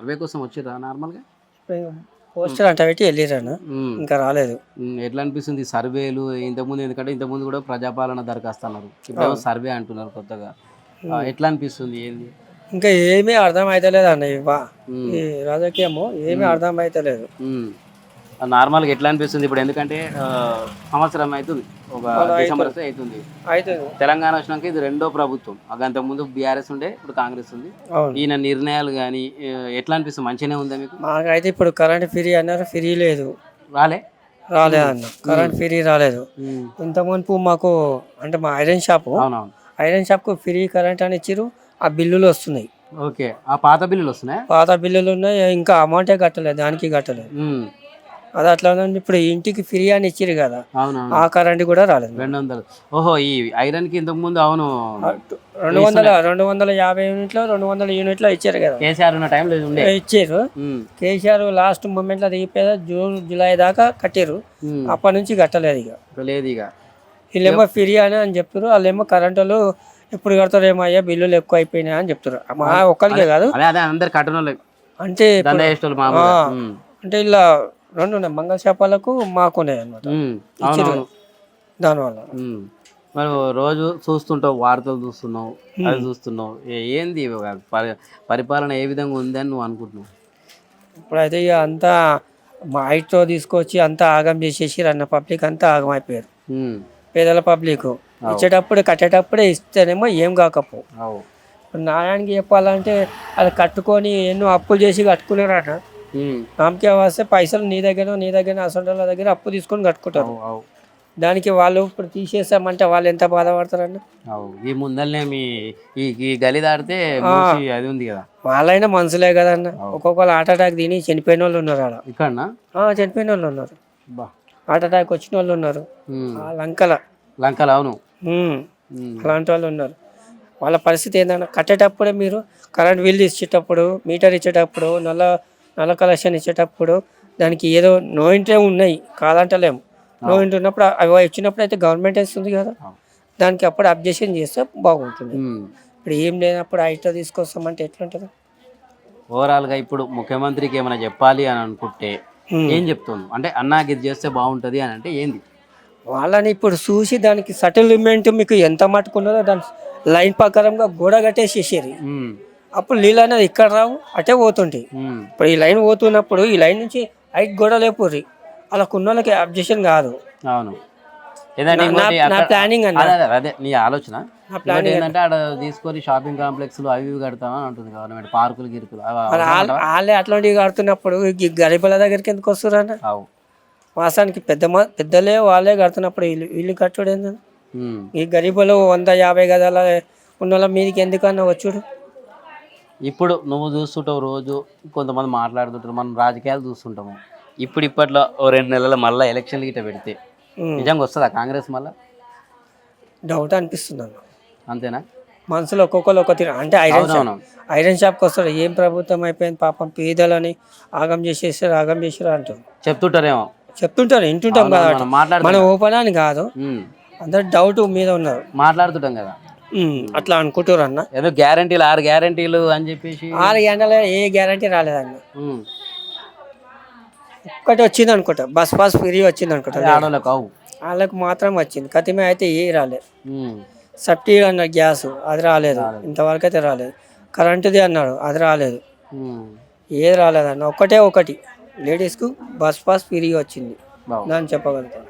Survey కోసం వచ్చిర్రా నార్మల్గా? Poster అంట పెట్టి వెళ్ళిరన్న, ఇంకా రాలేదు. ఎట్లా అనిపిస్తుంది ఈ సర్వేలు? ఇంతకుముందు ఎందుకంటే ఇంతకుముందు కూడా ప్రజాపాలన దరఖాస్తు అన్నారు, ఇప్పుడు సర్వే అంటున్నారు కొత్తగా. ఎట్లా అనిపిస్తుంది? ఏంది ఇంకా ఏమీ అర్థం అవుతలేదు అన్న. ఈ రాజకీయము ఏమీ అర్థం అవుతలేదు. నార్మల్గా ఎట్లా అనిపిస్తుంది ఇప్పుడు? ఎందుకంటే సంవత్సరం అవుతుంది, ఒక డిసెంబర్ అవుతుంది తెలంగాణ వచ్చినాక. ఇది రెండో ప్రభుత్వం. అంతకుముందు బీఆర్ఎస్ ఉండే, ఇప్పుడు కాంగ్రెస్ ఉంది. ఈయన నిర్ణయాలు కానీ ఎట్లా అనిపిస్తుంది? మంచిగానే ఉందా మీకు? మాకైతే ఇప్పుడు కరెంట్ ఫ్రీ అన్నారు, ఫ్రీ లేదు. రాలేదు అన్న, కరెంట్ ఫ్రీ రాలేదు. ఇంత మునుపు మాకు అంటే మా ఐరన్ షాప్కు ఫ్రీ కరెంట్ అని ఇచ్చిర్రు. ఆ బిల్లులు వస్తున్నాయి. ఓకే, ఆ పాత బిల్లులు వస్తున్నాయి. పాత బిల్లులు ఉన్నాయి, ఇంకా అమౌంటే కట్టలేదు, దానికి కట్టలేదు. అది అట్లా ఉంది. ఇప్పుడు ఇంటికి ఫ్రీ అని ఇచ్చిరు కదా, ఆ కరెంట్ కూడా రాలేదు. 200. ఓహో, ఈ ఐరన్ కి ఇంతకు ముందు అవును 250 యూనిట్లు 200 యూనిట్లు ఇచ్చారు కదా. కేసీఆర్ ఉన్న టైంలో ఇచ్చారు. కేసీఆర్ లాస్ట్ మూమెంట్ లో దిగిపోయి జూన్ జూలై దాకా కట్టారు. అప్పటి నుంచి కట్టలేదు. ఇక వీళ్ళేమో ఫ్రీ అని చెప్తారు. వాళ్ళేమో కరెంట్ వాళ్ళు ఎప్పుడు కడతారేమో, అయ్యా బిల్లులు ఎక్కువ అయిపోయినాయి అని చెప్తారు. మా ఒక్కరికే కాదు, అంటే ఇలా రెండు ఉన్నాయి, మంగళ శాపాలకు మాకు ఉన్నాయి అన్నమాట. దానివల్ల మరి రోజు చూస్తుంటావు, వార్తలు చూస్తున్నావు, అది చూస్తున్నావు. ఏంది పరిపాలన ఏ విధంగా ఉంది అని నువ్వు అనుకుంటున్నావు? ఇప్పుడైతే ఇక అంతా మా హైట్తో తీసుకొచ్చి అంతా ఆగం చేసేసి అన్న, పబ్లిక్ అంతా ఆగం అయిపోయారు. పేదల పబ్లిక్ ఇచ్చేటప్పుడు కట్టేటప్పుడే ఇస్తేనేమో ఏం కాకపో. న్యాయానికి చెప్పాలంటే అది కట్టుకొని ఎన్నో అప్పులు చేసి కట్టుకున్నారట. నామకే వస్తే పైసలు నీ దగ్గర అసలు దగ్గర అప్పు తీసుకొని కట్టుకుంటారు. దానికి వాళ్ళు ఇప్పుడు తీసేస్తామంటే వాళ్ళు ఎంత బాధపడతారన్న. ఈ ముందరనే ఈ గలి దాడితే అది ఉంది కదా, వాళ్ళైనా మనుషులే కదన్న. ఒక్కొక్కరు హార్ట్ అటాక్ తిని చనిపోయిన వాళ్ళు ఉన్నారు ఆడ. ఇక్కడ చనిపోయిన వాళ్ళు ఉన్నారు, హార్ట్ అటాక్ వచ్చిన వాళ్ళు ఉన్నారు. లంకల అవును, అలాంటి వాళ్ళు ఉన్నారు. వాళ్ళ పరిస్థితి ఏంటన్నా, కట్టేటప్పుడే మీరు కరెంట్ బిల్ ఇచ్చేటప్పుడు, మీటర్ ఇచ్చేటప్పుడు, నల్ల కలెక్షన్ ఇచ్చేటప్పుడు దానికి ఏదో నో ఇంట్రే ఉన్నాయి కాదంటలేము. నో ఇంట్ ఉన్నప్పుడు అవి ఇచ్చినప్పుడు అయితే గవర్నమెంట్ ఇస్తుంది కదా, దానికి అప్పుడు అబ్జెక్షన్ చేస్తే బాగుంటుంది. ఇప్పుడు ఏం లేనప్పుడు ఐటో తీసుకొస్తామంటే ఎట్లుంటుంది? ఓవరాల్గా ఇప్పుడు ముఖ్యమంత్రికి ఏమైనా చెప్పాలి అని అనుకుంటే ఏం చెప్తుంది? అంటే అన్నాకి ఇది చేస్తే బాగుంటుంది అని అంటే ఏంది? వాళ్ళని ఇప్పుడు చూసి దానికి సెటిల్మెంట్ మీకు ఎంత మట్టుకున్నదో దాని లైన్ ప్రకారంగా గోడ కట్టేసేసేది. అప్పుడు నీళ్ళు అనేది ఇక్కడ రావు, అటే పోతుంటాయి. ఇప్పుడు ఈ లైన్ పోతున్నప్పుడు ఈ లైన్ నుంచి హైట్ గోడ లేపుర్రి, అలా కొన్నోళ్ళకి అబ్జెక్షన్ కాదు. అవును, నా ప్లానింగ్ అదే నీ ఆలోచన. ఏంటంటే అక్కడ తీసుకొని షాపింగ్ కాంప్లెక్స్ అవి కడతామని అంటుంది గవర్నమెంట్, పార్కులు గిరుకులు. వాళ్ళే అట్లాంటివి కడుతున్నప్పుడు గరీబుల దగ్గరికి ఎందుకు వస్తున్నారు అన్న? వాసానికి పెద్దలే వాళ్ళే కడుతున్నప్పుడు వీళ్ళు కట్టుడు ఏంటంటే, ఈ గరీబులు 150 గదాల ఉన్న వాళ్ళ మీదకి ఎందుకన్నా వచ్చుడు. ఇప్పుడు నువ్వు చూస్తుంటావు, రోజు కొంతమంది మాట్లాడుతుంటారు, మనం రాజకీయాలు చూస్తుంటాము. ఇప్పట్లో 2 నెలల మళ్ళీ ఎలక్షన్లు గిట్ట పెడితే నిజంగా వస్తుందా కాంగ్రెస్? మళ్ళీ డౌట్ అనిపిస్తుంది అన్న. అంతేనా? మనసులో ఒక్కొక్కరు ఒక తీరు. అంటే ఐరన్ షాప్కి వస్తారు, ఏం ప్రభుత్వం అయిపోయింది పాపం, పేదలని ఆగం చేసేసారు అంటారు, చెప్తుంటారు వింటుంటాం కదా. మనం ఓపెన్ అని కాదు, అందరు డౌట్ మీద ఉన్నారు, మాట్లాడుతుంటాం కదా. అట్లా అనుకుంటారు అన్న. ఏదో గ్యారంటీలు 6 గ్యారంటీలు అని చెప్పేసి 6 గంటల ఏ గ్యారంటీ రాలేదన్న. ఒక్కటి వచ్చింది అనుకుంటా, బస్ పాస్ ఫ్రీ వచ్చింది అనుకుంటా. వాళ్ళకు మాత్రం వచ్చింది, కతిమే అయితే ఏ రాలేదు. సబ్సిడీ అన్నాడు, గ్యాస్ అది రాలేదు, ఇంతవరకు అయితే రాలేదు. కరెంటుది అన్నాడు, అది రాలేదు. ఏది రాలేదన్న. ఒకటి లేడీస్కు బస్ పాస్ ఫ్రీ వచ్చింది, దాన్ని చెప్పగలుగుతాను.